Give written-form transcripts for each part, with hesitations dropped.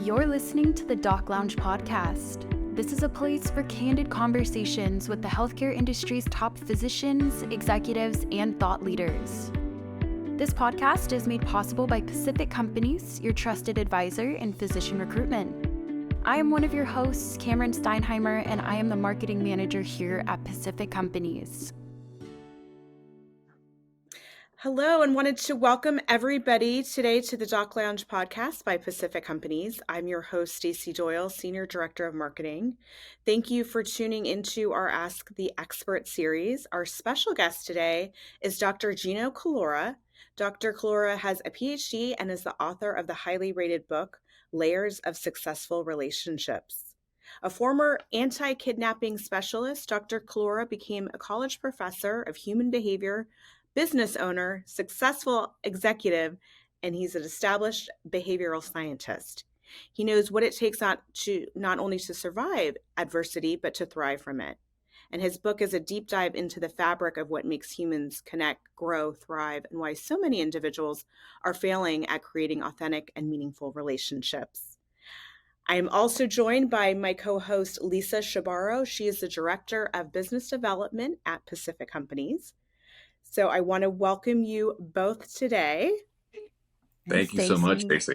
You're listening to the Doc Lounge podcast. This is a place for candid conversations with the healthcare industry's top physicians, executives, and thought leaders. This podcast is made possible by Pacific Companies, your trusted advisor in physician recruitment. I am one of your hosts, Cameron Steinheimer, and I am the marketing manager here at Pacific Companies. Hello, and wanted to welcome everybody today to the Doc Lounge podcast by Pacific Companies. I'm your host, Stacey Doyle, Senior Director of Marketing. Thank you for tuning into our Ask the Expert series. Our special guest today is Dr. Gino Collura. Dr. Collura has a PhD and is the author of the highly rated book, Layers of Successful Relationships. A former anti-kidnapping specialist, Dr. Collura became a college professor of human behavior, business owner, successful executive, and he's an established behavioral scientist. He knows what it takes not only to survive adversity, but to thrive from it. And his book is a deep dive into the fabric of what makes humans connect, grow, thrive, and why so many individuals are failing at creating authentic and meaningful relationships. I am also joined by my co-host, Lisa Shabaro. She is the Director of Business Development at Pacific Companies. So I want to welcome you both today. Thank you so much, Stacey.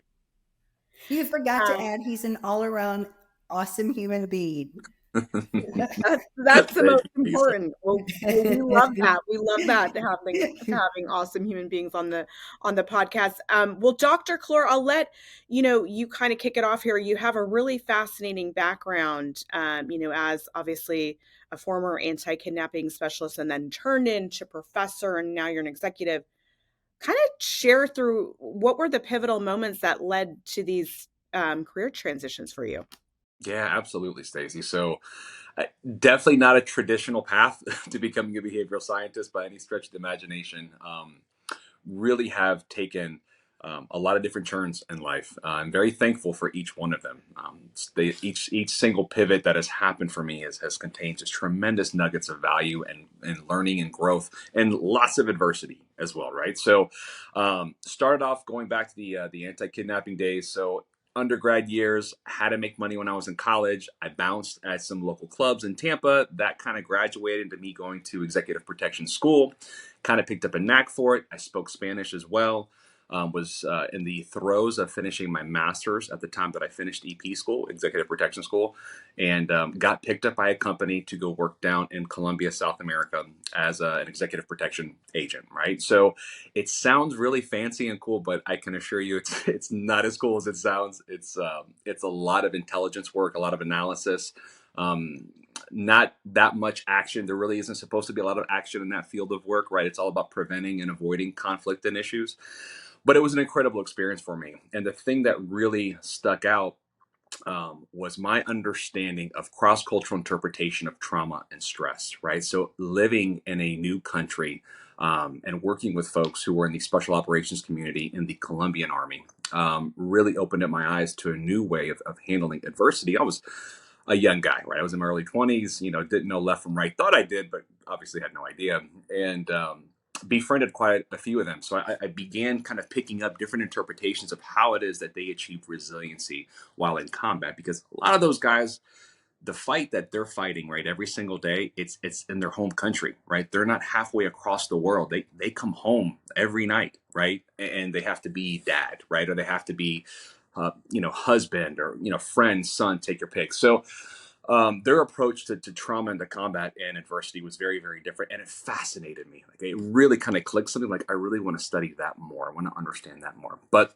You forgot to add he's an all-around awesome human being. That's the most important. Well, we love that. We love that, having awesome human beings on the podcast. Well, Dr. Collura, I'll let you kind of kick it off here. You have a really fascinating background, as obviously a former anti-kidnapping specialist and then turned into professor, and now you're an executive. Kind of share through what were the pivotal moments that led to these career transitions for you? Yeah, absolutely, Stacey. So definitely not a traditional path to becoming a behavioral scientist by any stretch of the imagination. Really have taken a lot of different turns in life. I'm very thankful for each one of them. Each single pivot that has happened for me has contained just tremendous nuggets of value and learning and growth and lots of adversity as well, right? So started off going back to the anti-kidnapping days. So undergrad years, had to make money when I was in college. I bounced at some local clubs in Tampa. That kind of graduated into me going to executive protection school. Kind of picked up a knack for it. I spoke Spanish as well. Was in the throes of finishing my master's at the time that I finished EP school, executive protection school, and got picked up by a company to go work down in Colombia, South America as an executive protection agent, right? So it sounds really fancy and cool, but I can assure you it's not as cool as it sounds. It's a lot of intelligence work, a lot of analysis. Not that much action. There really isn't supposed to be a lot of action in that field of work, right? It's all about preventing and avoiding conflict and issues. But it was an incredible experience for me. And the thing that really stuck out was my understanding of cross-cultural interpretation of trauma and stress, right? So living in a new country and working with folks who were in the special operations community in the Colombian Army really opened up my eyes to a new way of handling adversity. I was a young guy, right? I was in my early 20s, didn't know left from right. Thought I did, but obviously had no idea. And befriended quite a few of them. So I began kind of picking up different interpretations of how it is that they achieve resiliency while in combat. Because a lot of those guys, the fight that they're fighting, right, every single day, it's in their home country, right? They're not halfway across the world. They come home every night, right? And they have to be dad, right? Or they have to be husband or, friend, son, take your pick. So their approach to trauma and to combat and adversity was very, very different. And it fascinated me. Like it really kind of clicked something like, I really want to study that more. I want to understand that more. But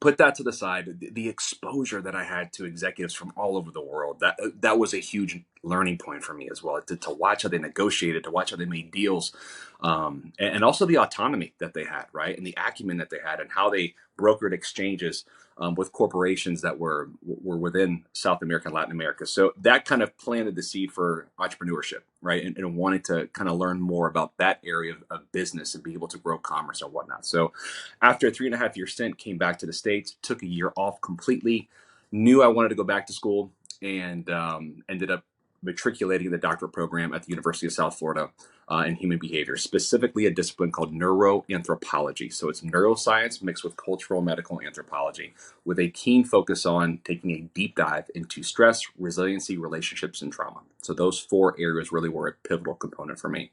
put that to the side, the exposure that I had to executives from all over the world, that was a huge learning point for me as well, to watch how they negotiated, to watch how they made deals, and also the autonomy that they had, right? And the acumen that they had and how they brokered exchanges with corporations that were within South America and Latin America. So that kind of planted the seed for entrepreneurship, right? And wanting to kind of learn more about that area of business and be able to grow commerce and whatnot. So after a 3.5-year stint, came back to the States, took a year off completely, knew I wanted to go back to school, and ended up matriculating in the doctorate program at the University of South Florida in human behavior, specifically a discipline called neuroanthropology. So it's neuroscience mixed with cultural medical anthropology, with a keen focus on taking a deep dive into stress, resiliency, relationships, and trauma. So those four areas really were a pivotal component for me.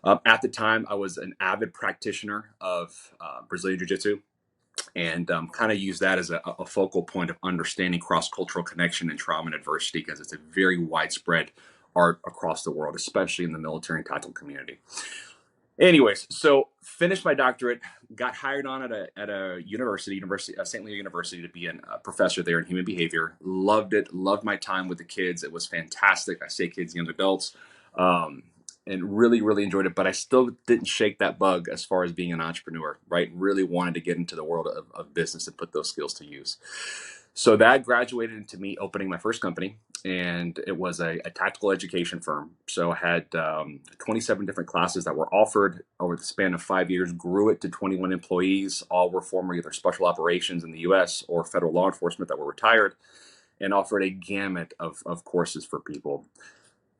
At the time, I was an avid practitioner of Brazilian Jiu Jitsu, and kind of use that as a focal point of understanding cross-cultural connection and trauma and adversity, because it's a very widespread art across the world, especially in the military and tactical community. Anyways, so finished my doctorate, got hired on at a university, St. Leo University, to be a professor there in human behavior. Loved it, loved my time with the kids. It was fantastic. I say kids, young adults. And really, really enjoyed it. But I still didn't shake that bug as far as being an entrepreneur, right? Really wanted to get into the world of business and put those skills to use. So that graduated into me opening my first company, and it was a tactical education firm. So I had 27 different classes that were offered over the span of 5 years, grew it to 21 employees. All were former either special operations in the US or federal law enforcement that were retired, and offered a gamut of courses for people.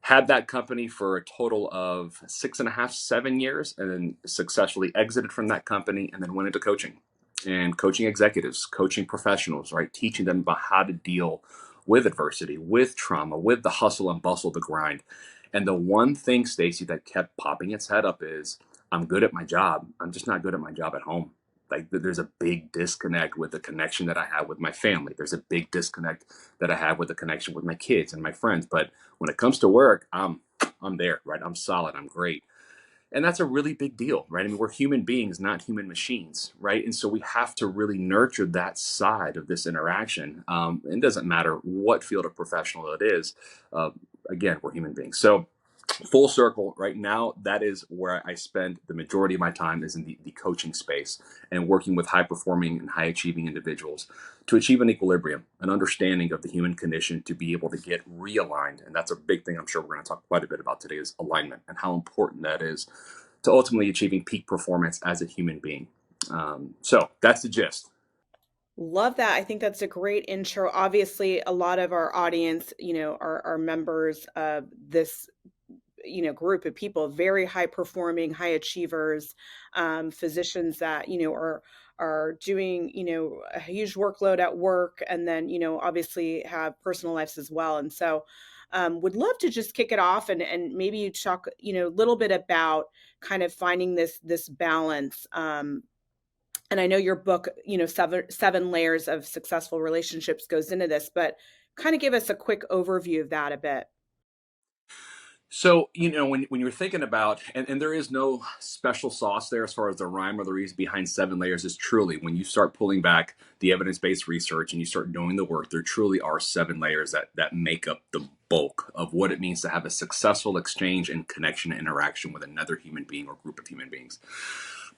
Had that company for a total of 6.5, 7 years, and then successfully exited from that company, and then went into coaching and coaching executives, coaching professionals, right? Teaching them about how to deal with adversity, with trauma, with the hustle and bustle, the grind. And the one thing, Stacy, that kept popping its head up is, I'm good at my job. I'm just not good at my job at home. Like, there's a big disconnect with the connection that I have with my family. There's a big disconnect that I have with the connection with my kids and my friends. But when it comes to work, I'm there, right? I'm solid. I'm great. And that's a really big deal, right? I mean, we're human beings, not human machines, right? And so we have to really nurture that side of this interaction. It doesn't matter what field of professional it is. Uh, Again, we're human beings. So full circle right now, that is where I spend the majority of my time, is in the coaching space, and working with high performing and high achieving individuals to achieve an equilibrium, an understanding of the human condition, to be able to get realigned. And that's a big thing I'm sure we're going to talk quite a bit about today, is alignment, and how important that is to ultimately achieving peak performance as a human being. So that's the gist. Love that. I think that's a great intro. Obviously, a lot of our audience, are members of this, group of people, very high performing, high achievers, physicians that, are doing, a huge workload at work, and then, obviously have personal lives as well. And so, would love to just kick it off, and maybe you talk, a little bit about kind of finding this balance. And I know your book, seven layers of successful relationships, goes into this, but kind of give us a quick overview of that a bit. So, when you're thinking about, and there is no special sauce there as far as the rhyme or the reason behind 7 layers, is truly, when you start pulling back the evidence-based research and you start doing the work, there truly are 7 layers that make up the bulk of what it means to have a successful exchange and connection and interaction with another human being or group of human beings.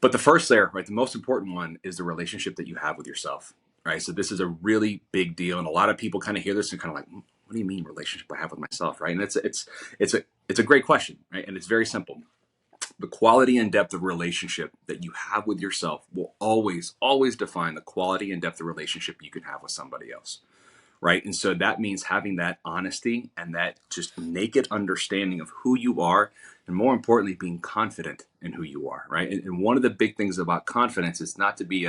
But the first layer, right, the most important one, is the relationship that you have with yourself, right? So this is a really big deal, and a lot of people kind of hear this and kind of like, what do you mean relationship I have with myself, right? And it's a great question, right? And it's very simple. The quality and depth of relationship that you have with yourself will always, always define the quality and depth of relationship you can have with somebody else, right? And so that means having that honesty and that just naked understanding of who you are, and more importantly, being confident in who you are, right? And one of the big things about confidence is not to be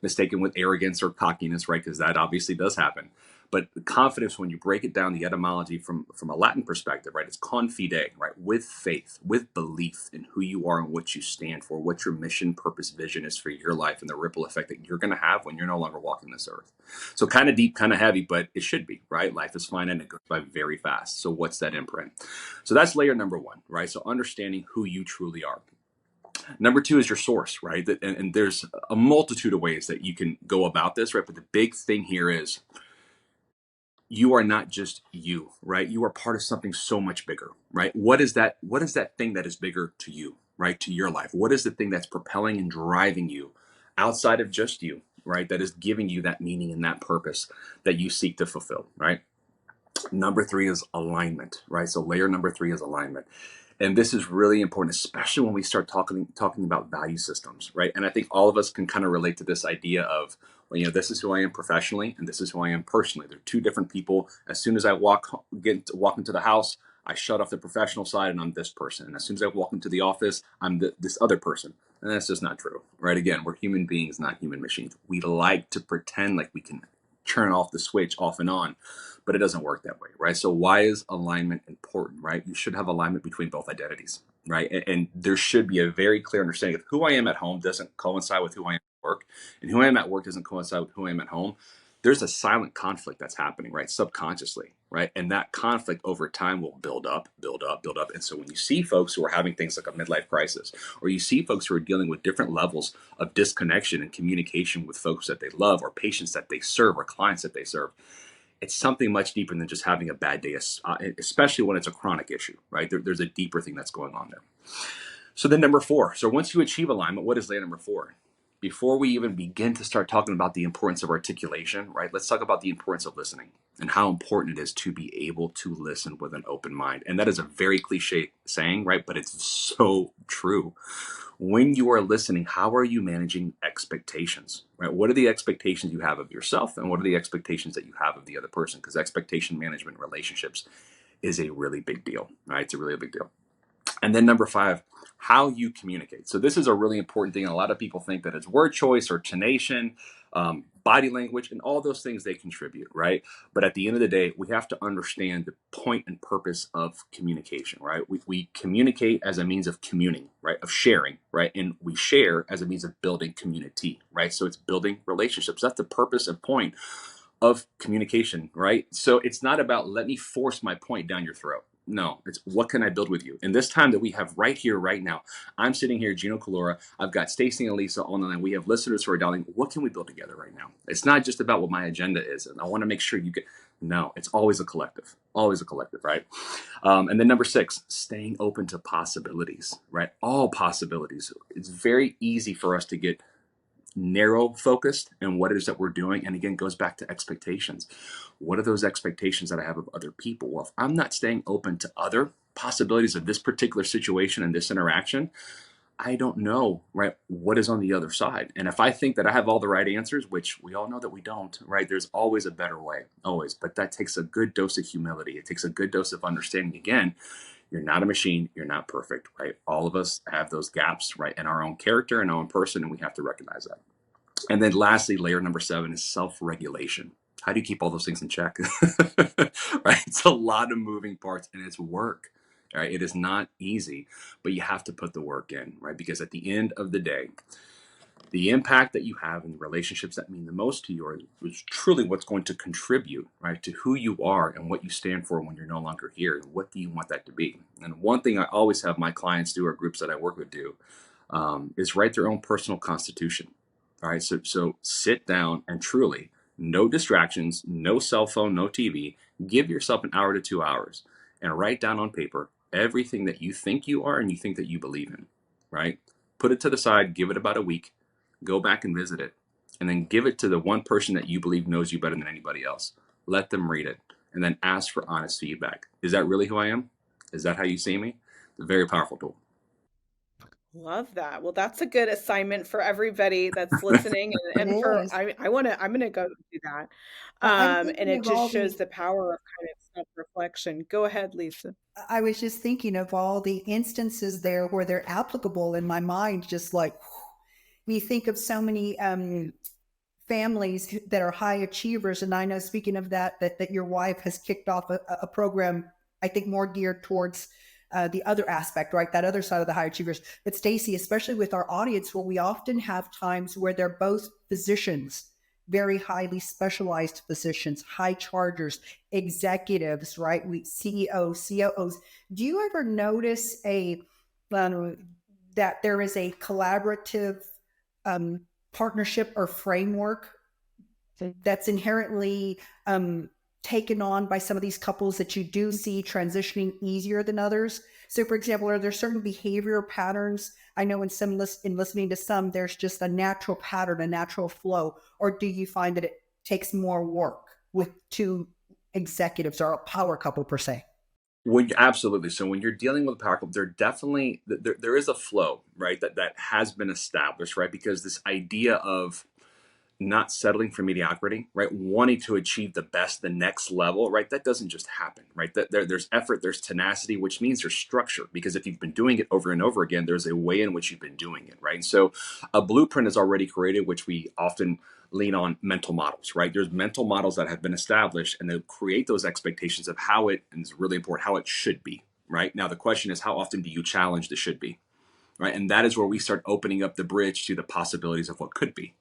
mistaken with arrogance or cockiness, right? Because that obviously does happen. But confidence, when you break it down, the etymology from a Latin perspective, right, it's confide, right, with faith, with belief in who you are and what you stand for, what your mission, purpose, vision is for your life, and the ripple effect that you're going to have when you're no longer walking this earth. So kind of deep, kind of heavy, but it should be, right? Life is finite and it goes by very fast. So what's that imprint? So that's layer number one, right? So understanding who you truly are. Number two is your source, right? And there's a multitude of ways that you can go about this, right? But the big thing here is, you are not just you, right? You are part of something so much bigger, right? What is that thing that is bigger to you, right? To your life? What is the thing that's propelling and driving you outside of just you, right? That is giving you that meaning and that purpose that you seek to fulfill, right? Number three is alignment, right? So layer number three is alignment. And this is really important, especially when we start talking about value systems, right? And I think all of us can kind of relate to this idea of, well, this is who I am professionally, and this is who I am personally. They're two different people. As soon as I walk into the house, I shut off the professional side and I'm this person. And as soon as I walk into the office, I'm this other person. And that's just not true, right? Again, we're human beings, not human machines. We like to pretend like we can turn off the switch off and on, but it doesn't work that way, right? So why is alignment important, right? You should have alignment between both identities, right? And there should be a very clear understanding of who I am at home doesn't coincide with who I am at work, and who I am at work doesn't coincide with who I am at home. There's a silent conflict that's happening, right? Subconsciously, right? And that conflict over time will build up, build up, build up. And so when you see folks who are having things like a midlife crisis, or you see folks who are dealing with different levels of disconnection and communication with folks that they love, or patients that they serve, or clients that they serve, it's something much deeper than just having a bad day, especially when it's a chronic issue, right? There's a deeper thing that's going on there. So then number 4, so once you achieve alignment, what is layer number 4? Before we even begin to start talking about the importance of articulation, right? Let's talk about the importance of listening and how important it is to be able to listen with an open mind. And that is a very cliche saying, right? But it's so true. When you are listening, how are you managing expectations, right? What are the expectations you have of yourself, and what are the expectations that you have of the other person? Because expectation management in relationships is a really big deal, right? It's a really big deal. And then number 5, how you communicate. So this is a really important thing. A lot of people think that it's word choice or tonation, body language, and all those things they contribute, right? But at the end of the day, we have to understand the point and purpose of communication, right? We communicate as a means of communing, right? Of sharing, right? And we share as a means of building community, right? So it's building relationships. That's the purpose and point of communication, right? So it's not about let me force my point down your throat. No, it's what can I build with you? In this time that we have right here, right now, I'm sitting here, Gino Collura. I've got Stacy and Lisa on the line. We have listeners who are dialing. What can we build together right now? It's not just about what my agenda is, and I want to make sure you get. No, it's always a collective, right? And then number 6, staying open to possibilities, right? All possibilities. It's very easy for us to get narrow focused in what it is that we're doing. And again, goes back to expectations. What are those expectations that I have of other people? Well, if I'm not staying open to other possibilities of this particular situation and this interaction, I don't know, right, what is on the other side. And if I think that I have all the right answers, which we all know that we don't, right, there's always a better way, always. But that takes a good dose of humility. It takes a good dose of understanding. Again, you're not a machine. You're not perfect, right? All of us have those gaps, right, in our own character and our own person, and we have to recognize that. And then lastly, layer number 7 is self-regulation. How do you keep all those things in check? Right? It's a lot of moving parts and it's work. Right? It is not easy, but you have to put the work in, right? Because at the end of the day, the impact that you have in the relationships that mean the most to you is truly what's going to contribute, right, to who you are and what you stand for when you're no longer here. And what do you want that to be? And one thing I always have my clients do, or groups that I work with do, is write their own personal constitution. All right, so sit down and truly, no distractions, no cell phone, no TV. Give yourself an hour to 2 hours and write down on paper everything that you think you are and you think that you believe in, right? Put it to the side, give it about a week, go back and visit it, and then give it to the one person that you believe knows you better than anybody else. Let them read it, and then ask for honest feedback. Is that really who I am? Is that how you see me? It's a very powerful tool. Love that. Well, that's a good assignment for everybody that's listening, It and for is. I'm gonna go do that. Well, I'm And thinking it of just all shows the the power of kind of self-reflection. Go ahead, Lisa. I was just thinking of all the instances there where they're applicable in my mind, just like we think of so many families that are high achievers. And I know, speaking of that your wife has kicked off a program, I think more geared towards the other aspect, right? That other side of the high achievers. But Stacy, especially with our audience, where we often have times where they're both physicians, very highly specialized physicians, high chargers, executives, right? We CEOs, COOs. Do you ever notice that there is a collaborative um, partnership or framework that's inherently taken on by some of these couples that you do see transitioning easier than others? So, for example, are there certain behavioral patterns? I know in listening to some, there's just a natural pattern, a natural flow. Or do you find that it takes more work with two executives or a power couple per se? Absolutely. So when you're dealing with a power couple, there is a flow, right? That has been established, right? Because this idea of not settling for mediocrity, right? Wanting to achieve the best, the next level, right? That doesn't just happen, right? There's effort, there's tenacity, which means there's structure. Because if you've been doing it over and over again, there's a way in which you've been doing it, right? And so a blueprint is already created, which we often lean on mental models, right? There's mental models that have been established, and they create those expectations of how it, and it's really important, how it should be, right? Now, the question is, how often do you challenge the should be? Right? And that is where we start opening up the bridge to the possibilities of what could be,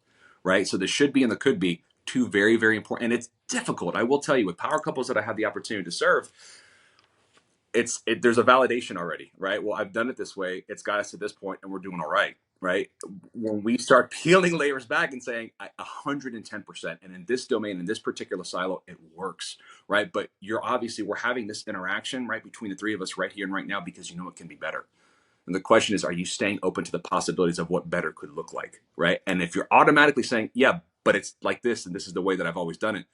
right? So the should be and the could be, two very, very important. And it's difficult. I will tell you, with power couples that I have the opportunity to serve, there's a validation already, right? Well, I've done it this way. It's got us to this point, and we're doing all right, right? When we start peeling layers back and saying 110%, and in this domain, in this particular silo, it works, right? But we're having this interaction, right, between the three of us right here and right now, because it can be better. And the question is, are you staying open to the possibilities of what better could look like, right? And if you're automatically saying, yeah, but it's like this, and this is the way that I've always done it,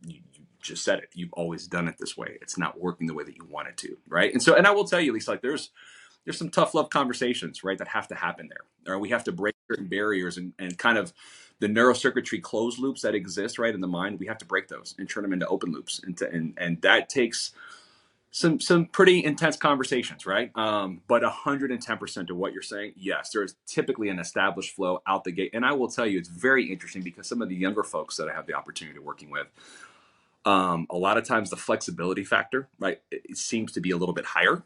you just said it. You've always done it this way. It's not working the way that you want it to, right? And so, and I will tell you, Lisa, like there's some tough love conversations, right, that have to happen there. Or we have to break certain barriers and kind of the neurocircuitry closed loops that exist, right, in the mind. We have to break those and turn them into open loops, and that takes some pretty intense conversations, right? But 110% of what you're saying, yes, there's typically an established flow out the gate. And I will tell you, it's very interesting because some of the younger folks that I have the opportunity of working with, a lot of times the flexibility factor, right, it seems to be a little bit higher,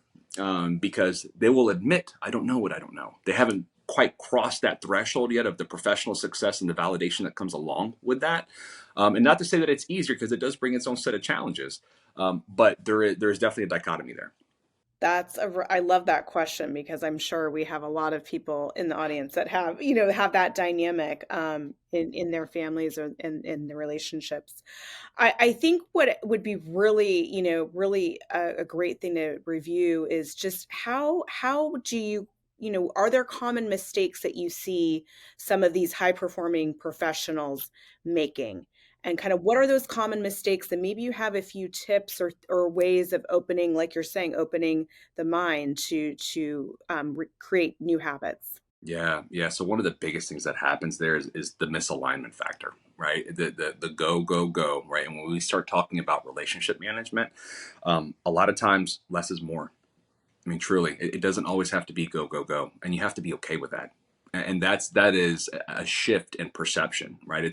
because they will admit, I don't know what I don't know. They haven't quite crossed that threshold yet of the professional success and the validation that comes along with that. And not to say that it's easier, because it does bring its own set of challenges. But there's definitely a dichotomy there. I love that question, because I'm sure we have a lot of people in the audience that have that dynamic in their families or in the relationships. I think what would be really, really a great thing to review is just how do you, are there common mistakes that you see some of these high performing professionals making? And kind of what are those common mistakes? And maybe you have a few tips or ways of opening, like you're saying, opening the mind to create new habits. Yeah. So one of the biggest things that happens there is the misalignment factor, right? The go, right? And when we start talking about relationship management, a lot of times less is more. I mean, truly, it doesn't always have to be go, and you have to be okay with that. And that is a shift in perception, right?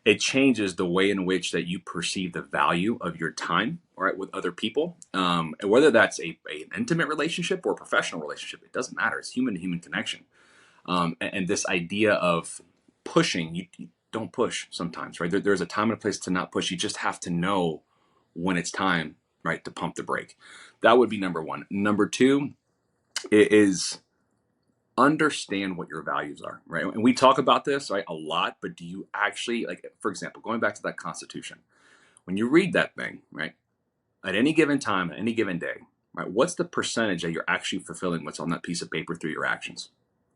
It changes the way in which that you perceive the value of your time, right, with other people, and whether that's an intimate relationship or a professional relationship, it doesn't matter. It's human to human connection, and this idea of pushing, you don't push sometimes, right? There's a time and a place to not push. You just have to know when it's time, right, to pump the brake. That would be number one. Number two is understand what your values are, right? And we talk about this, right, a lot, but do you actually, like, for example, going back to that Constitution, when you read that thing, right, at any given time, at any given day, right, what's the percentage that you're actually fulfilling what's on that piece of paper through your actions,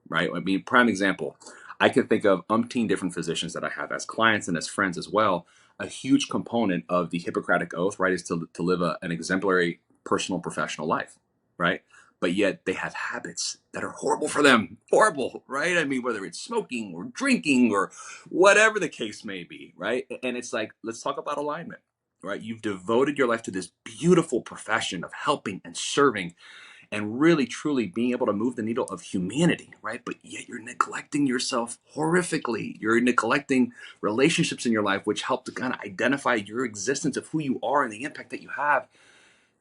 right? I mean, prime example, I can think of umpteen different physicians that I have as clients and as friends as well. A huge component of the Hippocratic Oath, right, is to live an exemplary personal professional life, right? But yet they have habits that are horrible for them. Horrible, right? I mean, whether it's smoking or drinking or whatever the case may be, right? And it's like, let's talk about alignment, right? You've devoted your life to this beautiful profession of helping and serving and really truly being able to move the needle of humanity, right? But yet you're neglecting yourself horrifically. You're neglecting relationships in your life, which help to kind of identify your existence of who you are and the impact that you have.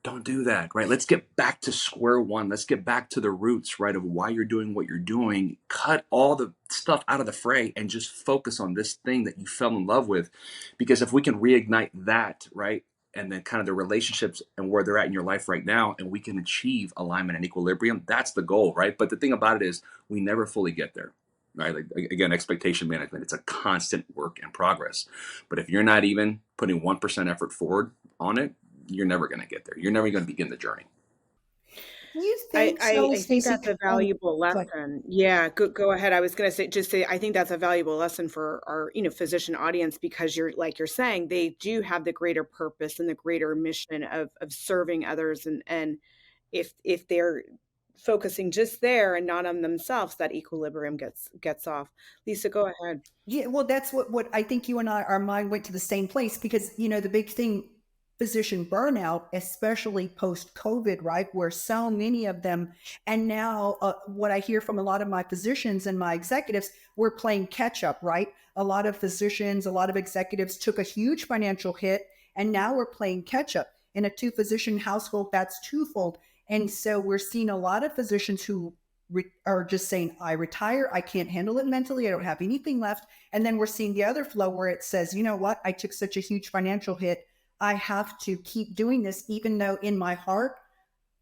Don't do that, right? Let's get back to square one. Let's get back to the roots, right, of why you're doing what you're doing. Cut all the stuff out of the fray and just focus on this thing that you fell in love with. Because if we can reignite that, right, and then kind of the relationships and where they're at in your life right now, and we can achieve alignment and equilibrium, that's the goal, right? But the thing about it is we never fully get there, right? Like, again, expectation management, it's a constant work in progress. But if you're not even putting 1% effort forward on it, you're never going to get there. You're never going to begin the journey. Do you think so, I think Stacey? that's a valuable lesson. Yeah, go ahead. I was going to say, I think that's a valuable lesson for our, physician audience, because you're saying, they do have the greater purpose and the greater mission of serving others. And if they're focusing just there and not on themselves, that equilibrium gets off. Lisa, go ahead. Yeah, well, that's what I think you and I, our mind went to the same place because, the big thing, physician burnout, especially post COVID, right? Where so many of them, and now what I hear from a lot of my physicians and my executives, we're playing catch up, right? A lot of physicians, a lot of executives took a huge financial hit, and now we're playing catch up. In a two physician household, that's twofold. And so we're seeing a lot of physicians who are just saying, I retire, I can't handle it mentally, I don't have anything left. And then we're seeing the other flow where it says, you know what, I took such a huge financial hit, I have to keep doing this, even though in my heart,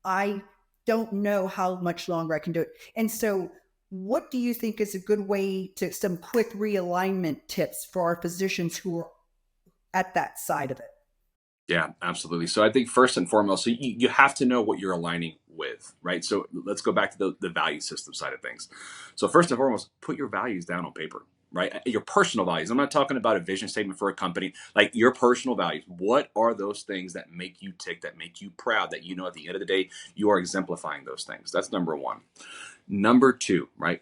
I don't know how much longer I can do it. And so, what do you think is a good way to some quick realignment tips for our physicians who are at that side of it? Yeah, absolutely. So I think first and foremost, so you have to know what you're aligning with, right? So let's go back to the value system side of things. So first and foremost, put your values down on paper, right? Your personal values. I'm not talking about a vision statement for a company, like your personal values. What are those things that make you tick, that make you proud, that at the end of the day, you are exemplifying those things? That's number one. Number two, right?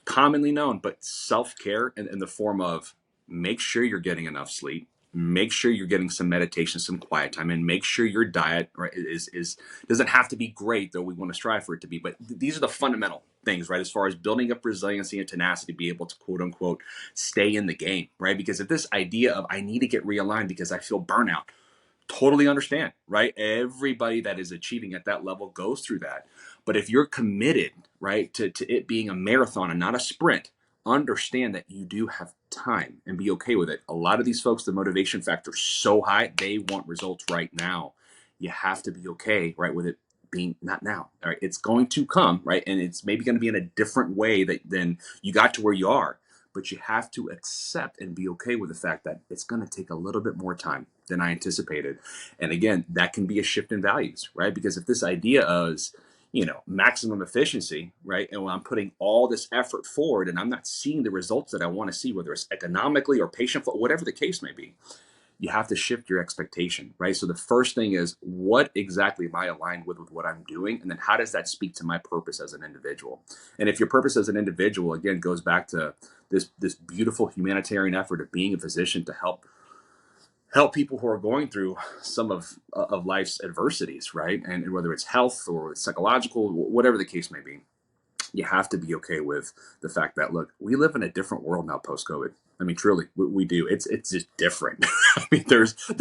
Commonly known, but self-care in the form of make sure you're getting enough sleep, make sure you're getting some meditation, some quiet time, and make sure your diet, right, is doesn't have to be great, though we want to strive for it to be, but these are the fundamental things, right, as far as building up resiliency and tenacity to be able to quote unquote stay in the game, right? Because if this idea of I need to get realigned because I feel burnout, totally understand, right? Everybody that is achieving at that level goes through that. But if you're committed, right, to it being a marathon and not a sprint, understand that you do have time and be okay with it. A lot of these folks, the motivation factor is so high, they want results right now. You have to be okay, right, with it being not now. All right. It's going to come, right? And it's maybe going to be in a different way than you got to where you are. But you have to accept and be okay with the fact that it's going to take a little bit more time than I anticipated. And again, that can be a shift in values, right? Because if this idea is, maximum efficiency, right? And when I'm putting all this effort forward and I'm not seeing the results that I want to see, whether it's economically or patient flow, whatever the case may be, you have to shift your expectation, right? So the first thing is, what exactly am I aligned with what I'm doing? And then how does that speak to my purpose as an individual? And if your purpose as an individual, again, goes back to this beautiful humanitarian effort of being a physician to help people who are going through some of life's adversities, right? And whether it's health or psychological, whatever the case may be, you have to be okay with the fact that, look, we live in a different world now post COVID. I mean, truly, we do. It's just different. I mean,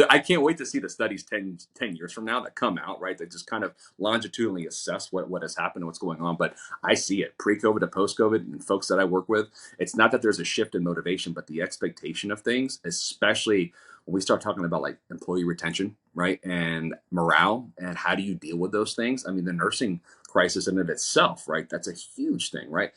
I can't wait to see the studies 10 years from now that come out, right? That just kind of longitudinally assess what has happened and what's going on. But I see it pre-COVID to post-COVID, and folks that I work with, it's not that there's a shift in motivation, but the expectation of things, especially when we start talking about like employee retention, right? And morale, and how do you deal with those things? I mean, the nursing crisis in and of itself, right? That's a huge thing, right?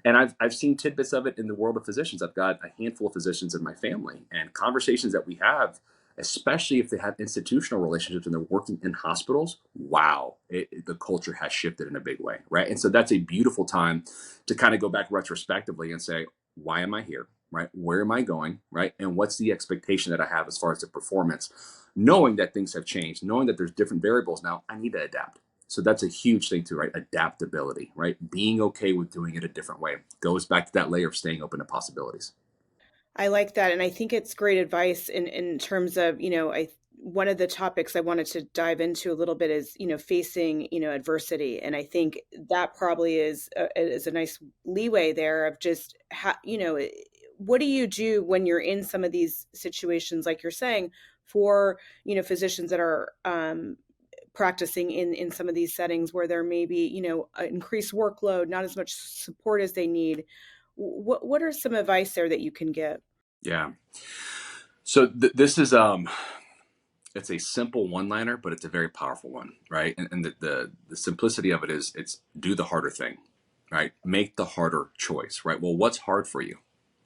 And I've seen tidbits of it in the world of physicians. I've got a handful of physicians in my family, and conversations that we have, especially if they have institutional relationships and they're working in hospitals, wow, the culture has shifted in a big way, right? And so that's a beautiful time to kind of go back retrospectively and say, why am I here, right? Where am I going, right? And what's the expectation that I have as far as the performance? Knowing that things have changed, knowing that there's different variables now, I need to adapt. So that's a huge thing too, right? Adaptability, right? Being okay with doing it a different way goes back to that layer of staying open to possibilities. I like that. And I think it's great advice in terms of, one of the topics I wanted to dive into a little bit is, facing, adversity. And I think that probably is a nice leeway there of just, what do you do when you're in some of these situations, like you're saying, for, physicians that are practicing in some of these settings where there may be, increased workload, not as much support as they need. What are some advice there that you can give? Yeah. So this is it's a simple one-liner, but it's a very powerful one, right? And the simplicity of it is, it's do the harder thing, right? Make the harder choice, right? Well, what's hard for you?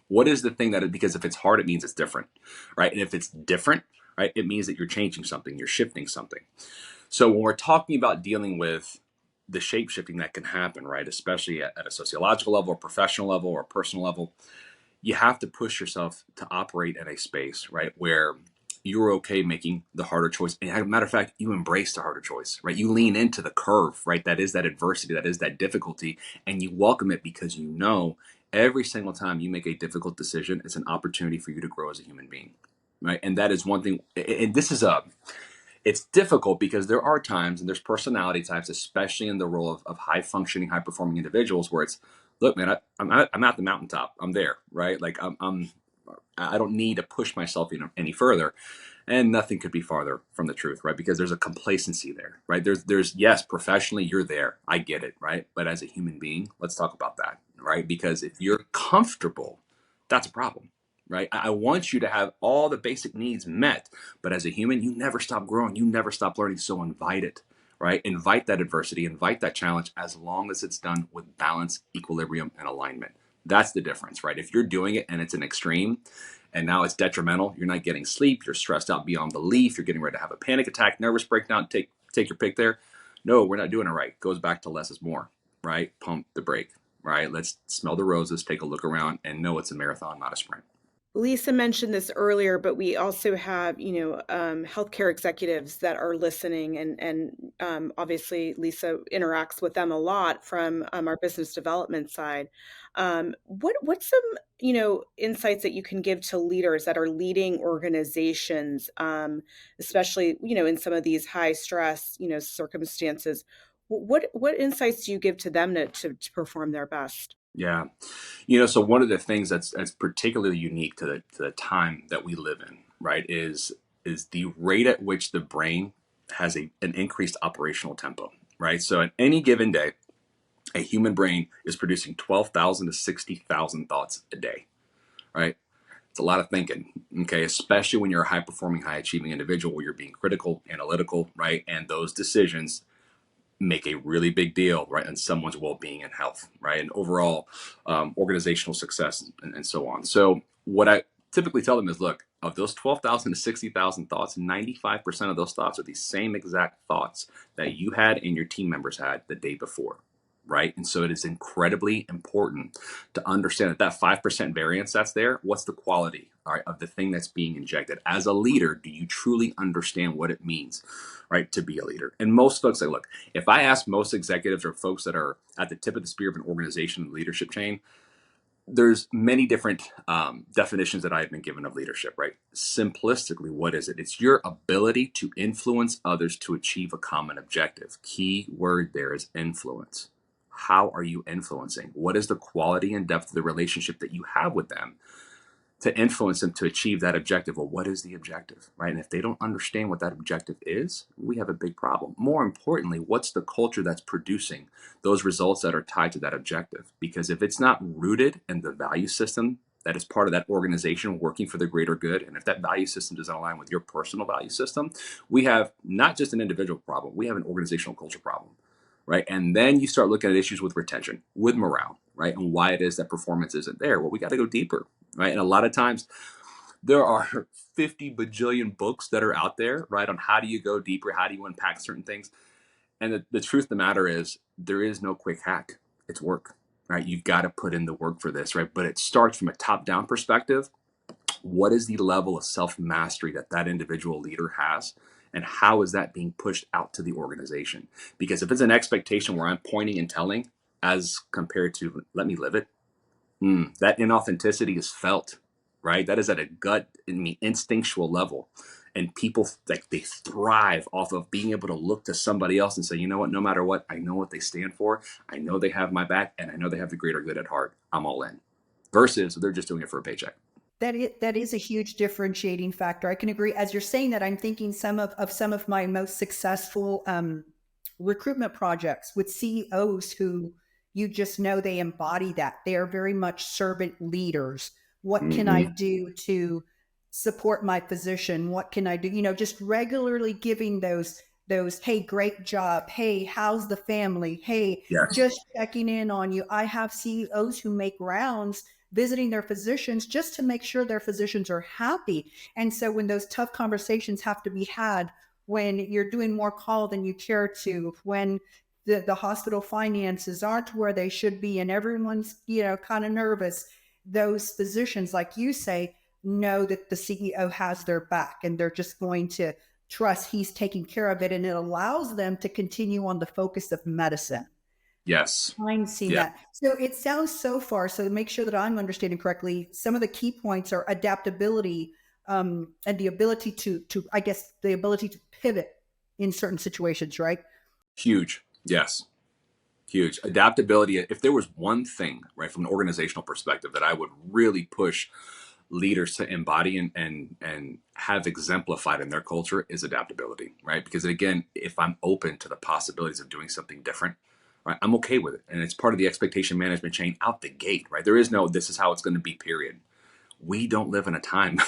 What is the thing because if it's hard, it means it's different, right? And if it's different, right, it means that you're changing something, you're shifting something. So when we're talking about dealing with the shape shifting that can happen, right, especially at a sociological level, or professional level, or personal level, you have to push yourself to operate in a space, right, where you're okay making the harder choice. And as a matter of fact, you embrace the harder choice, right? You lean into the curve, right? That is that adversity, that is that difficulty, and you welcome it because you know every single time you make a difficult decision, it's an opportunity for you to grow as a human being, right? And that is one thing. And this is it's difficult because there are times and there's personality types, especially in the role of high functioning, high performing individuals, where it's, look, man, I'm at the mountaintop. I'm there, right? Like I don't need to push myself any further, and nothing could be farther from the truth, right? Because there's a complacency there, right? There's yes, professionally you're there, I get it, right? But as a human being, let's talk about that, right? Because if you're comfortable, that's a problem, right? I want you to have all the basic needs met, but as a human, you never stop growing, you never stop learning. So invite it, right? Invite that adversity, invite that challenge, as long as it's done with balance, equilibrium, and alignment. That's the difference, right? If you're doing it and it's an extreme and now it's detrimental, you're not getting sleep, you're stressed out beyond belief, you're getting ready to have a panic attack, nervous breakdown, take your pick there. No, we're not doing it right. Goes back to less is more, right? Pump the brake, right? Let's smell the roses, take a look around, and know it's a marathon, not a sprint. Lisa mentioned this earlier, but we also have, healthcare executives that are listening, and obviously Lisa interacts with them a lot from our business development side. What's some, insights that you can give to leaders that are leading organizations, especially, in some of these high stress, circumstances? What insights do you give to them to perform their best? Yeah. So one of the things that's particularly unique to the time that we live in, right, is the rate at which the brain has an increased operational tempo, right? So at any given day, a human brain is producing 12,000 to 60,000 thoughts a day, right? It's a lot of thinking, okay, especially when you're a high performing, high achieving individual where you're being critical, analytical, right? And those decisions make a really big deal, right, on someone's well-being and health, right, and overall organizational success, and so on. So what I typically tell them is, look, of those 12,000 to 60,000 thoughts, 95% of those thoughts are the same exact thoughts that you had and your team members had the day before, right? And so it is incredibly important to understand that 5% variance that's there, what's the quality, all right, of the thing that's being injected. As a leader, do you truly understand what it means, right, to be a leader? And most folks say, look, if I ask most executives or folks that are at the tip of the spear of an organization and leadership chain, there's many different definitions that I've been given of leadership, right? Simplistically, what is it? It's your ability to influence others to achieve a common objective. Key word there is influence. How are you influencing? What is the quality and depth of the relationship that you have with them to influence them to achieve that objective? Well, what is the objective, right? And if they don't understand what that objective is, we have a big problem. More importantly, what's the culture that's producing those results that are tied to that objective? Because if it's not rooted in the value system that is part of that organization working for the greater good, and if that value system doesn't align with your personal value system, we have not just an individual problem, we have an organizational culture problem, right? And then you start looking at issues with retention, with morale, right? And why it is that performance isn't there. Well, we got to go deeper, right? And a lot of times there are 50 bajillion books that are out there, right, on how do you go deeper, how do you unpack certain things. And the truth of the matter is there is no quick hack. It's work, right? You've got to put in the work for this, right? But it starts from a top-down perspective. What is the level of self-mastery that that individual leader has, and how is that being pushed out to the organization? Because if it's an expectation where I'm pointing and telling as compared to let me live it, that inauthenticity is felt, right? That is at a gut, instinctual level. And people, like, they thrive off of being able to look to somebody else and say, you know what, no matter what, I know what they stand for. I know they have my back, and I know they have the greater good at heart. I'm all in. Versus they're just doing it for a paycheck. That is a huge differentiating factor. I can agree. As you're saying that, I'm thinking some of my most successful recruitment projects with CEOs who you just know they embody that. They are very much servant leaders. What can I do to support my position? What can I do? Just regularly giving those, hey, great job. Hey, how's the family? Hey, Yes. just checking in on you. I have CEOs who make rounds visiting their physicians just to make sure their physicians are happy. And so when those tough conversations have to be had, when you're doing more call than you care to, when the hospital finances aren't where they should be and everyone's, kind of nervous, those physicians, like you say, know that the CEO has their back and they're just going to trust he's taking care of it. And it allows them to continue on the focus of medicine. Yes. I'm seeing Yeah. that. So it sounds so far, so to make sure that I'm understanding correctly, some of the key points are adaptability, and the ability I guess, the ability to pivot in certain situations, right? Huge. Yes. Huge. Adaptability. If there was one thing, right, from an organizational perspective that I would really push leaders to embody and have exemplified in their culture is adaptability, right? Because again, if I'm open to the possibilities of doing something different, right, I'm okay with it. And it's part of the expectation management chain out the gate, right? There is no, this is how it's going to be, period. We don't live in a time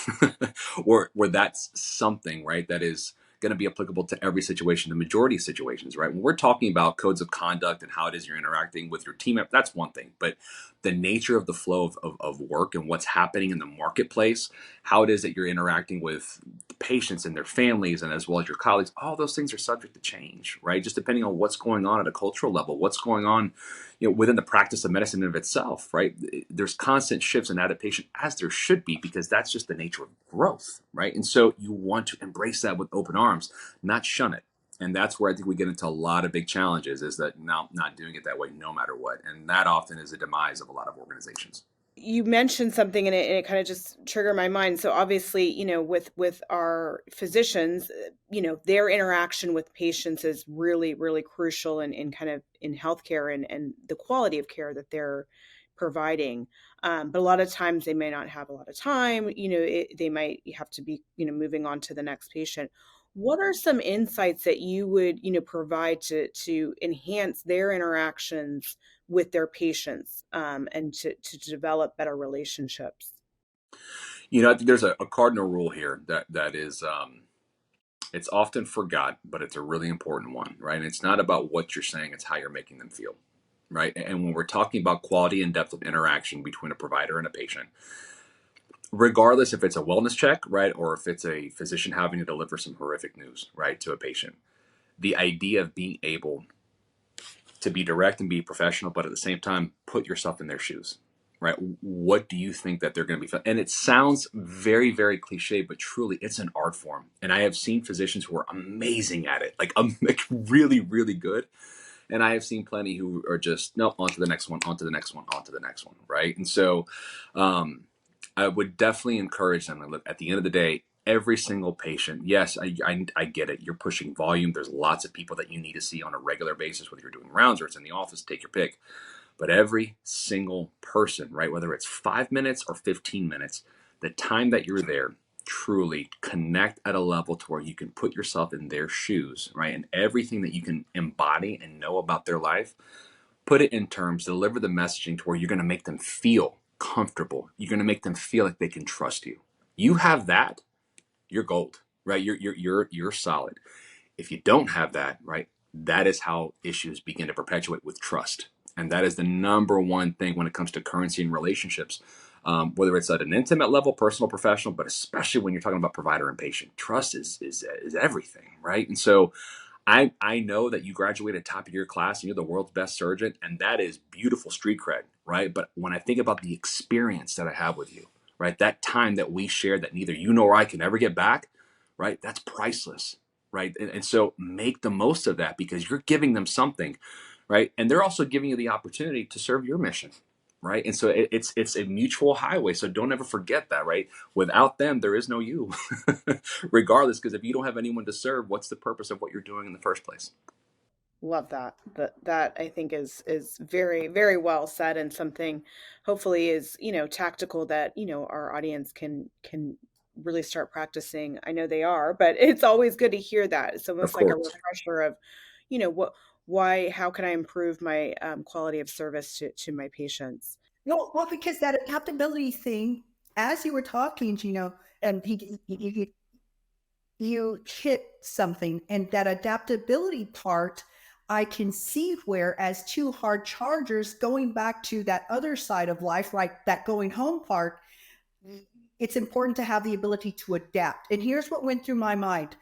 where that's something, right, that is going to be applicable to every situation, the majority of situations, right? When we're talking about codes of conduct and how it is you're interacting with your team, that's one thing. But the nature of the flow of work and what's happening in the marketplace, how it is that you're interacting with the patients and their families and as well as your colleagues, all those things are subject to change, right? Just depending on what's going on at a cultural level, what's going on, within the practice of medicine in of itself, right? There's constant shifts and adaptation, as there should be, because that's just the nature of growth, right? And so you want to embrace that with open arms, not shun it. And that's where I think we get into a lot of big challenges, is that now not doing it that way no matter what. And that often is a demise of a lot of organizations. You mentioned something, and it kind of just triggered my mind. So obviously, with our physicians, their interaction with patients is really, really crucial in kind of in healthcare and the quality of care that they're providing. But a lot of times they may not have a lot of time. They might have to be, moving on to the next patient. What are some insights that you would, provide to enhance their interactions with their patients, and to develop better relationships? I think there's a cardinal rule here that is it's often forgot, but it's a really important one, right? And it's not about what you're saying, it's how you're making them feel, right? And when we're talking about quality and depth of interaction between a provider and a patient, regardless if it's a wellness check, right, or if it's a physician having to deliver some horrific news, right, to a patient, the idea of being able to be direct and be professional, but at the same time, put yourself in their shoes, right? What do you think that they're going to be? And it sounds very, very cliche, but truly, it's an art form. And I have seen physicians who are amazing at it, like really, really good. And I have seen plenty who are just, no, on to the next one, on to the next one, on to the next one, right? And so I would definitely encourage them to look at the end of the day, every single patient. Yes, I get it. You're pushing volume. There's lots of people that you need to see on a regular basis, whether you're doing rounds or it's in the office, take your pick. But every single person, right, whether it's 5 minutes or 15 minutes, the time that you're there, truly connect at a level to where you can put yourself in their shoes, right? And everything that you can embody and know about their life, put it in terms, deliver the messaging to where you're going to make them feel comfortable. You're going to make them feel like they can trust you. You have that, you're gold, right? You're solid. If you don't have that, right, that is how issues begin to perpetuate with trust. And that is the number one thing when it comes to currency and relationships, whether it's at an intimate level, personal, professional, but especially when you're talking about provider and patient. Trust is everything, right? And so I know that you graduated top of your class and you're the world's best surgeon, and that is beautiful street cred, right? But when I think about the experience that I have with you, right, that time that we shared that neither you nor I can ever get back, right, that's priceless, right? And so make the most of that because you're giving them something, right? And they're also giving you the opportunity to serve your mission, right? And so it's a mutual highway. So don't ever forget that, right? Without them, there is no you, regardless. Because if you don't have anyone to serve, what's the purpose of what you're doing in the first place? Love that. That I think is very, very well said, and something hopefully is, tactical that, our audience can really start practicing. I know they are, but it's always good to hear that. It's Of almost like a course. refresher of, why, how can I improve my quality of service to my patients? Well, because that adaptability thing, as you were talking, Gino, and you hit something, and that adaptability part, I can see where, as two hard chargers, going back to that other side of life, like that going home part, it's important to have the ability to adapt. And here's what went through my mind.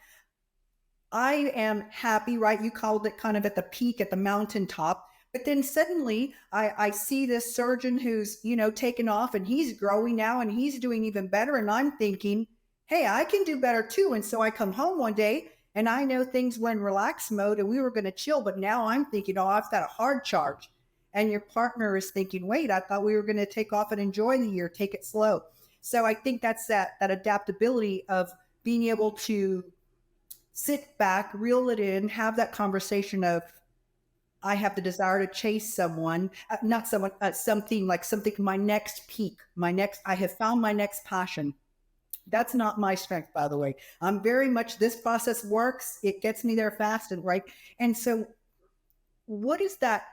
I am happy, right? You called it kind of at the peak, at the mountaintop, But then suddenly I see this surgeon who's, taken off and he's growing now and he's doing even better. And I'm thinking, hey, I can do better too. And so I come home one day and I know things were in relaxed mode and we were going to chill. But now I'm thinking, oh, I've got a hard charge. And your partner is thinking, wait, I thought we were going to take off and enjoy the year, take it slow. So I think that's that adaptability of being able to sit back, reel it in, have that conversation of, I have the desire to chase someone, not someone, something, my next peak, I have found my next passion. That's not my strength, by the way. I'm very much, this process works. It gets me there fast and right. And so what is that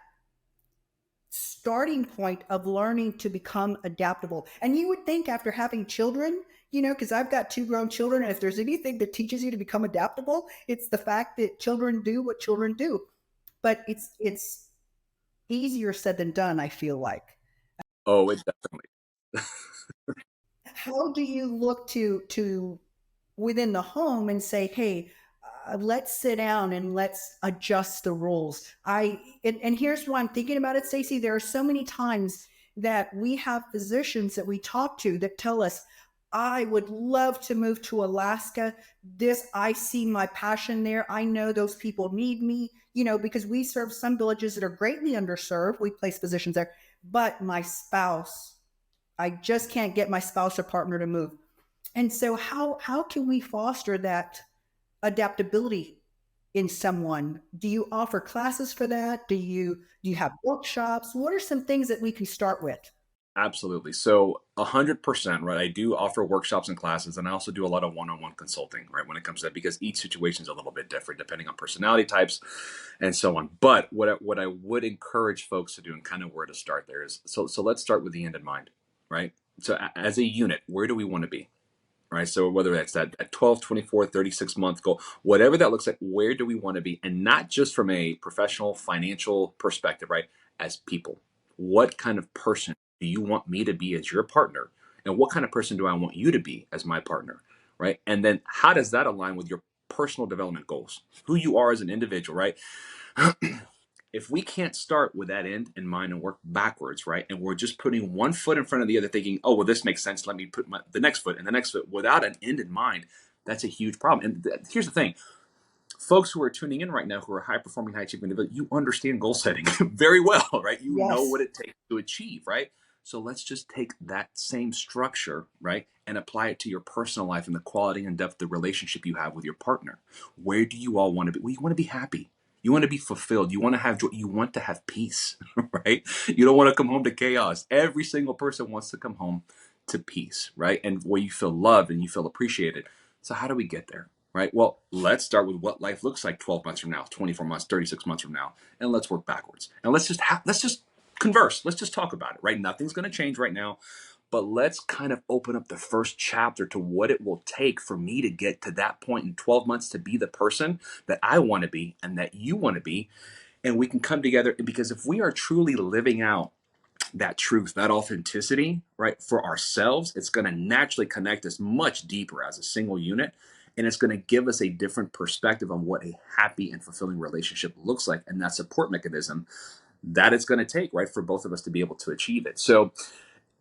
starting point of learning to become adaptable? And you would think after having children, because I've got 2 grown children, and if there's anything that teaches you to become adaptable, it's the fact that children do what children do. But it's easier said than done, I feel like. Oh, it definitely. How do you look to within the home and say, hey, let's sit down and let's adjust the rules? And here's why I'm thinking about it, Stacey. There are so many times that we have physicians that we talk to that tell us, I would love to move to Alaska. I see my passion there. I know those people need me, because we serve some villages that are greatly underserved. We place physicians there, but my spouse, I just can't get my spouse or partner to move. And so how can we foster that adaptability in someone? Do you offer classes for that? Do you have workshops? What are some things that we can start with? Absolutely. So 100%, right? I do offer workshops and classes, and I also do a lot of one-on-one consulting, right? When it comes to that, because each situation is a little bit different depending on personality types and so on. But what I would encourage folks to do, and kind of where to start there is, so let's start with the end in mind, right? So as a unit, where do we want to be? Right. So whether that's that 12, 24, 36-month goal, whatever that looks like, where do we want to be? And not just from a professional, financial perspective, right? As people, what kind of person do you want me to be as your partner? And what kind of person do I want you to be as my partner? Right. And then how does that align with your personal development goals? Who you are as an individual, right? If we can't start with that end in mind and work backwards, right? And we're just putting one foot in front of the other, thinking, oh, well, this makes sense. Let me put the next foot and the next foot without an end in mind. That's a huge problem. And here's the thing. Folks who are tuning in right now, who are high performing, high achieving individuals, you understand goal setting very well, right? You know Yes. what it takes to achieve, right? So let's just take that same structure, right, and apply it to your personal life and the quality and depth of the relationship you have with your partner. Where do you all want to be? Well, you want to be happy. You want to be fulfilled. You want to have joy. You want to have peace, right? You don't want to come home to chaos. Every single person wants to come home to peace, right? And where you feel loved and you feel appreciated. So how do we get there? Right. Well, let's start with what life looks like 12 months from now, 24 months, 36 months from now, and let's work backwards. And let's just converse. Let's just talk about it. Right. Nothing's going to change right now, but let's kind of open up the first chapter to what it will take for me to get to that point in 12 months to be the person that I want to be and that you want to be. And we can come together, because if we are truly living out that truth, that authenticity, right, for ourselves, it's going to naturally connect us much deeper as a single unit. And it's going to give us a different perspective on what a happy and fulfilling relationship looks like, and that support mechanism that it's going to take, right, for both of us to be able to achieve it. So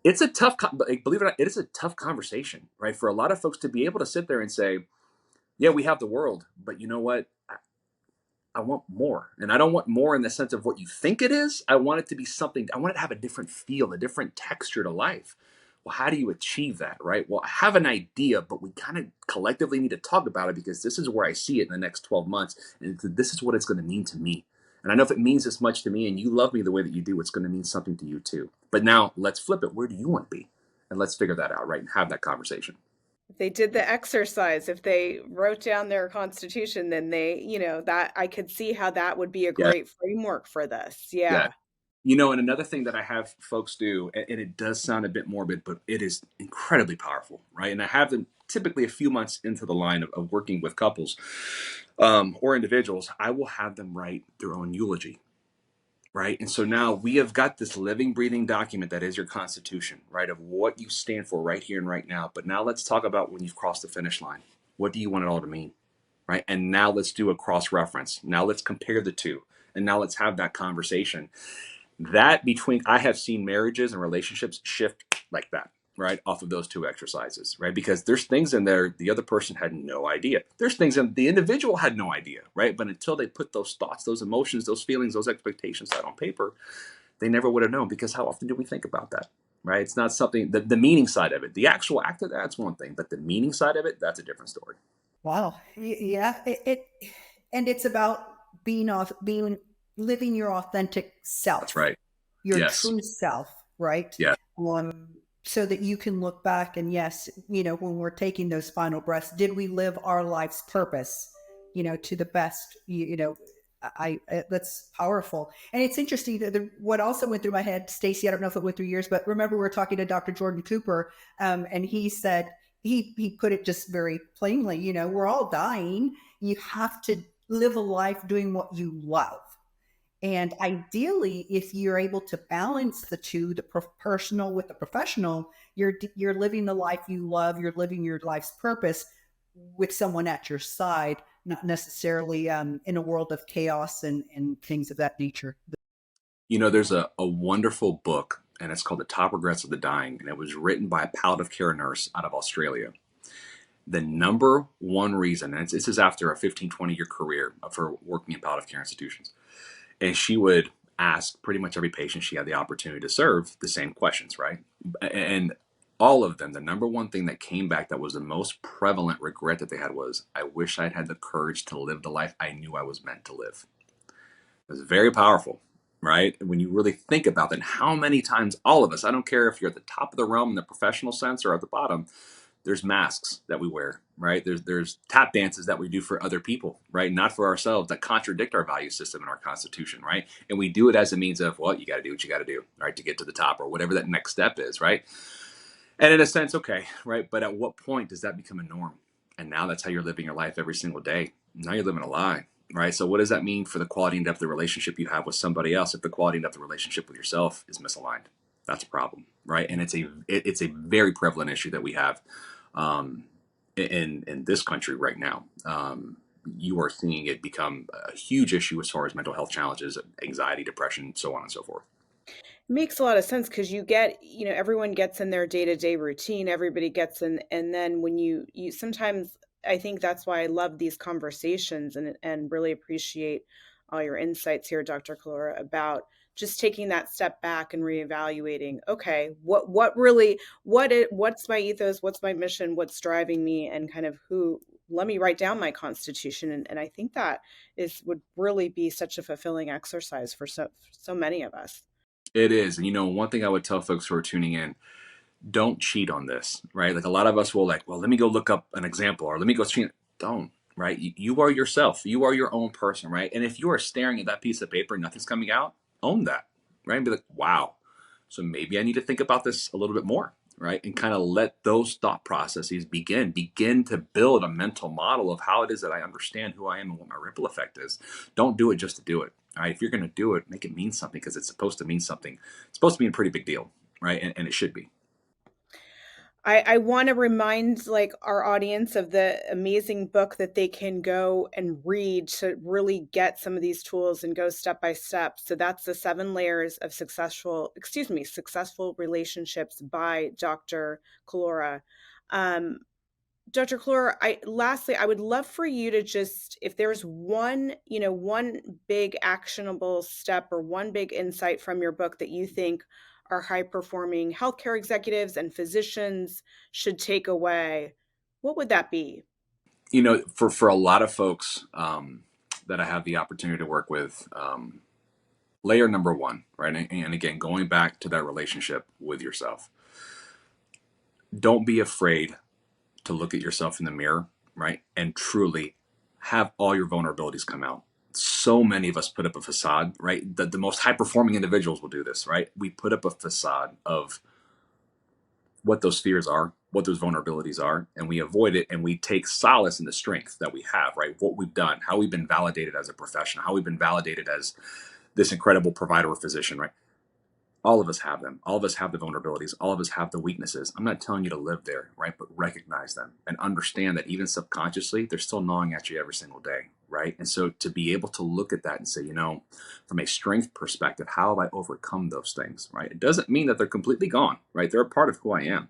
it's a tough, believe it or not, it is a tough conversation, right, for a lot of folks to be able to sit there and say, yeah, we have the world, but you know what? I want more. And I don't want more in the sense of what you think it is. I want it to be something, I want it to have a different feel, a different texture to life. Well, how do you achieve that, right? Well, I have an idea, but we kind of collectively need to talk about it, because this is where I see it in the next 12 months. And this is what it's going to mean to me. And I know if it means this much to me and you love me the way that you do, it's going to mean something to you too. But now let's flip it. Where do you want to be? And let's figure that out, right? And have that conversation. If they did the exercise, if they wrote down their constitution, then that I could see how that would be a Yeah. great framework for this. Yeah. Yeah. And another thing that I have folks do, and it does sound a bit morbid, but it is incredibly powerful, right? And I have them typically a few months into the line of working with couples or individuals. I will have them write their own eulogy, right? And so now we have got this living, breathing document that is your constitution, right? Of what you stand for right here and right now. But now let's talk about when you've crossed the finish line. What do you want it all to mean? Right. And now let's do a cross reference. Now let's compare the two. And now let's have that conversation. That between, I have seen marriages and relationships shift like that, right? Off of those two exercises, right? Because there's things in there the other person had no idea. There's things in the individual had no idea, right? But until they put those thoughts, those emotions, those feelings, those expectations out on paper, they never would have known. Because how often do we think about that, right? It's not something, the meaning side of it, the actual act of that's one thing, but the meaning side of it, that's a different story. Wow. Yeah. And it's about being living your authentic That's self, right. your Yes. true self, right? Yeah. So that you can look back and yes, when we're taking those final breaths, did we live our life's purpose, to the best, that's powerful. And it's interesting that what also went through my head, Stacy, I don't know if it went through yours, but remember we were talking to Dr. Jordan Cooper, and he said, he put it just very plainly, we're all dying. You have to live a life doing what you love. And ideally, if you're able to balance the two, the personal with the professional, you're living the life you love. You're living your life's purpose with someone at your side, not necessarily in a world of chaos and things of that nature. There's a wonderful book, and it's called The Top Regrets of the Dying, and it was written by a palliative care nurse out of Australia. The number one reason, and this is after a 15, 20-year career of her working in palliative care institutions, and she would ask pretty much every patient she had the opportunity to serve the same questions, right? And all of them, the number one thing that came back that was the most prevalent regret that they had was, I wish I'd had the courage to live the life I knew I was meant to live. It was very powerful, right? When you really think about that, how many times all of us, I don't care if you're at the top of the realm in the professional sense or at the bottom, there's masks that we wear, right? There's tap dances that we do for other people, right? Not for ourselves, that contradict our value system and our constitution, right? And we do it as a means of, well, you got to do what you got to do, right, to get to the top or whatever that next step is, right? And in a sense, okay, right? But at what point does that become a norm? And now that's how you're living your life every single day. Now you're living a lie, right? So what does that mean for the quality and depth of the relationship you have with somebody else? If the quality and depth of the relationship with yourself is misaligned, that's a problem, right? And it's a very prevalent issue that we have um, in this country right now. You are seeing it become a huge issue as far as mental health challenges, anxiety, depression, so on and so forth. Makes a lot of sense because you get, everyone gets in their day-to-day routine, everybody gets in, and then when you sometimes, I think that's why I love these conversations and really appreciate all your insights here, Dr. Collura, about just taking that step back and reevaluating, okay, what really, what's my ethos, what's my mission, what's driving me, and kind of let me write down my constitution. And I think that would really be such a fulfilling exercise for so many of us. It is. And one thing I would tell folks who are tuning in, don't cheat on this, right? Like a lot of us will like, well, let me go look up an example or let me go cheat. Don't, right? You are yourself. You are your own person, right? And if you are staring at that piece of paper and nothing's coming out, own that, right? And be like, wow. So maybe I need to think about this a little bit more, right? And kind of let those thought processes begin to build a mental model of how it is that I understand who I am and what my ripple effect is. Don't do it just to do it. All right. If you're going to do it, make it mean something because it's supposed to mean something. It's supposed to be a pretty big deal, right? And it should be. I want to remind like our audience of the amazing book that they can go and read to really get some of these tools and go step by step. So that's The 7 Layers of Successful Relationships by Dr. Collura. Dr. Collura, lastly, I would love for you to just, if there's one big actionable step or one big insight from your book that you think our high performing healthcare executives and physicians should take away, what would that be? For a lot of folks that I have the opportunity to work with, layer number one, right? And again, going back to that relationship with yourself, don't be afraid to look at yourself in the mirror, right? And truly have all your vulnerabilities come out. So many of us put up a facade, right? The most high performing individuals will do this, right? We put up a facade of what those fears are, what those vulnerabilities are, and we avoid it and we take solace in the strength that we have, right? What we've done, how we've been validated as a professional, how we've been validated as this incredible provider or physician, right? All of us have them. All of us have the vulnerabilities. All of us have the weaknesses. I'm not telling you to live there, right? But recognize them and understand that even subconsciously, they're still gnawing at you every single day, right? And so to be able to look at that and say, from a strength perspective, how have I overcome those things, right? It doesn't mean that they're completely gone, right? They're a part of who I am.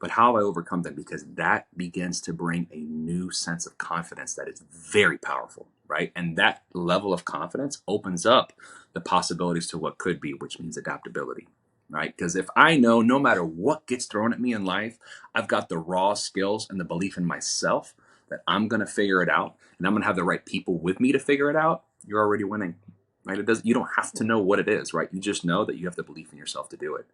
But how have I overcome them? Because that begins to bring a new sense of confidence that is very powerful, right? And that level of confidence opens up the possibilities to what could be, which means adaptability, right? Because if I know no matter what gets thrown at me in life, I've got the raw skills and the belief in myself that I'm going to figure it out and I'm going to have the right people with me to figure it out, you're already winning, right? You don't have to know what it is, right? You just know that you have the belief in yourself to do it.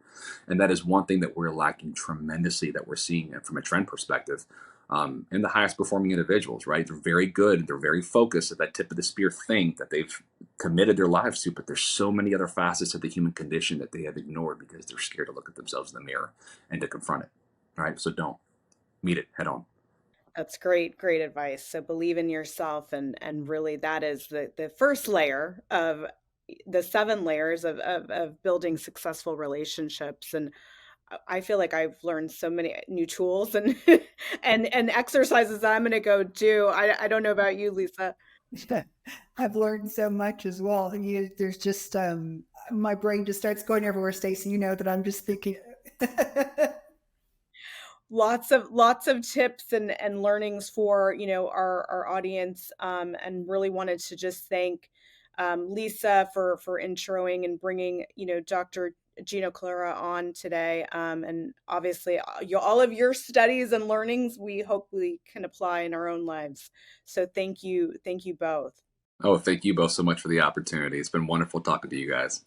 And that is one thing that we're lacking tremendously, that we're seeing from a trend perspective. And the highest performing individuals, right? They're very good. They're very focused at that tip of the spear thing that they've committed their lives to. But there's so many other facets of the human condition that they have ignored because they're scared to look at themselves in the mirror and to confront it, right? So don't meet it head on. That's great advice. So believe in yourself, and really that is the first layer of the 7 layers of building successful relationships. And I feel like I've learned so many new tools and and exercises that I'm going to go do. I don't know about you, Lisa. I've learned so much as well. There's just my brain just starts going everywhere, Stacey. You know that I'm just thinking. Lots of tips and learnings for our audience, and really wanted to just thank Lisa for introing and bringing Dr. Gino Collura on today, and obviously all of your studies and learnings we hope we can apply in our own lives. So thank you both. Oh, thank you both so much for the opportunity. It's been wonderful talking to you guys.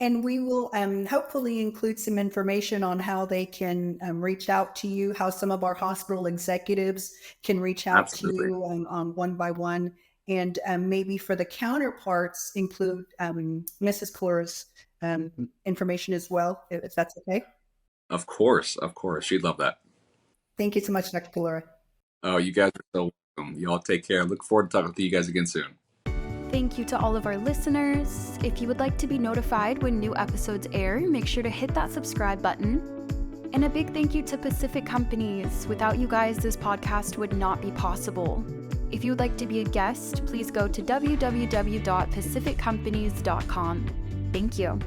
And we will hopefully include some information on how they can reach out to you, how some of our hospital executives can reach out Absolutely. to you on one by one. And maybe for the counterparts, include Mrs. Collura's information as well, if that's okay. Of course. She'd love that. Thank you so much, Dr. Collura. Oh, you guys are so welcome. You all take care. Look forward to talking to you guys again soon. Thank you to all of our listeners. If you would like to be notified when new episodes air, make sure to hit that subscribe button. And a big thank you to Pacific Companies. Without you guys, this podcast would not be possible. If you would like to be a guest, please go to www.pacificcompanies.com. Thank you.